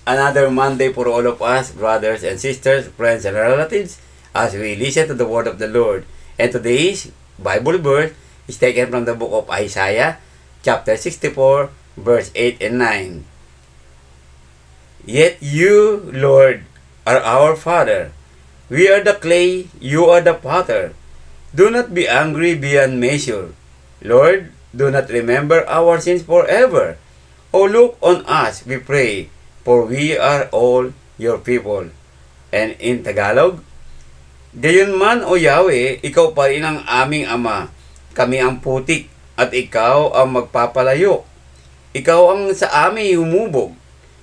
Another Monday for all of us, brothers and sisters, friends and relatives, as we listen to the word of the Lord. And today's Bible verse is taken from the book of Isaiah, chapter 64, verse 8 and 9. Yet you, Lord, are our Father. We are the clay, you are the potter. Do not be angry beyond measure. Lord, do not remember our sins forever. O look on us, we pray, for we are all your people. And in Tagalog, Gayunman o Yahweh, ikaw pa rin ang aming Ama. Kami ang putik, at ikaw ang magpapalayo. Ikaw ang sa amin humubog.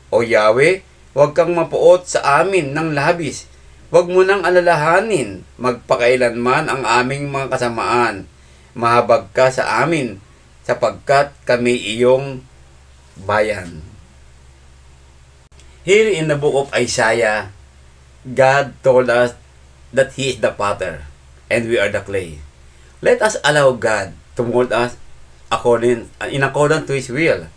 O Yahweh, huwag kang mapuot sa amin ng labis. Huwag mo nang alalahanin, magpakailanman ang aming mga kasamaan. Mahabag ka sa amin, sapagkat kami iyong bayan. Here in the book of Isaiah, God told us that He is the potter and we are the clay. Let us allow God to mold us in accordance to His will.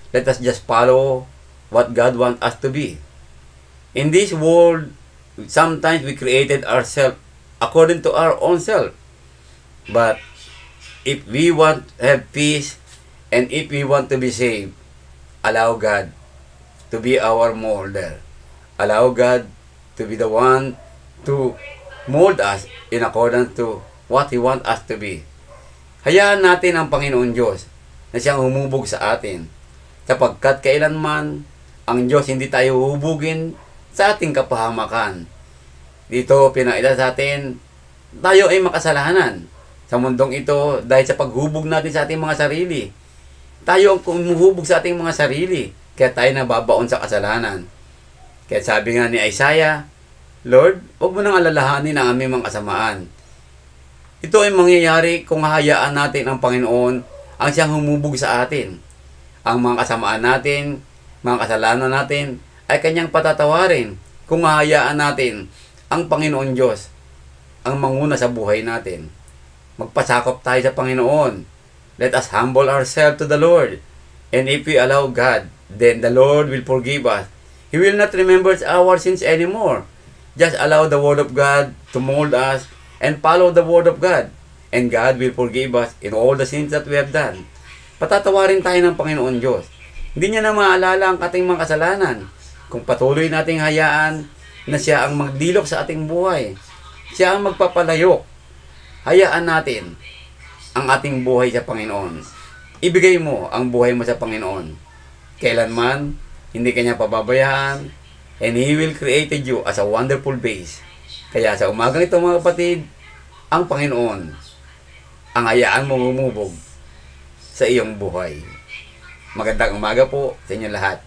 Let us just follow what God wants us to be. In this world, sometimes we created ourselves according to our own self. But if we want to have peace and if we want to be saved, allow God to be our molder. Allow God to be the one to mold us in accordance to what He wants us to be. Hayaan natin ang Panginoon Diyos na siyang humubog sa atin. Sapagkat kailanman ang Diyos hindi tayo hubugin sa ating kapahamakan. Dito pinakita sa atin, tayo ay makasalanan sa mundong ito dahil sa paghubog natin sa ating mga sarili. Tayo ang humuhubog sa ating mga sarili, kaya tayo nababaon sa kasalanan. Kaya sabi nga ni Isaiah, Lord, huwag mo nang alalahanin ang aming mga kasamaan. Ito ay mangyayari kung hahayaan natin ang Panginoon ang siyang humubog sa atin. Ang mga kasamaan natin, mga kasalanan natin, ay kanyang patatawarin kung hahayaan natin ang Panginoon Diyos ang manguna sa buhay natin. Magpasakop tayo sa Panginoon. Let us humble ourselves to the Lord. And if we allow God, then the Lord will forgive us. He will not remember our sins anymore. Just allow the Word of God to mold us and follow the Word of God. And God will forgive us in all the sins that we have done. Patatawarin tayo ng Panginoon Diyos. Hindi niya na maalala ang ating mga kasalanan. Kung patuloy nating hayaan na siya ang magdilok sa ating buhay. Siya ang magpapalayok. Hayaan natin ang ating buhay sa Panginoon. Ibigay mo ang buhay mo sa Panginoon. Kailanman, hindi kanya pababayaan, and He will create you as a wonderful base. Kaya sa umagang ito mga kapatid, ang Panginoon ang hayaan mo humubog sa iyong buhay. Magandang umaga po sa inyo lahat.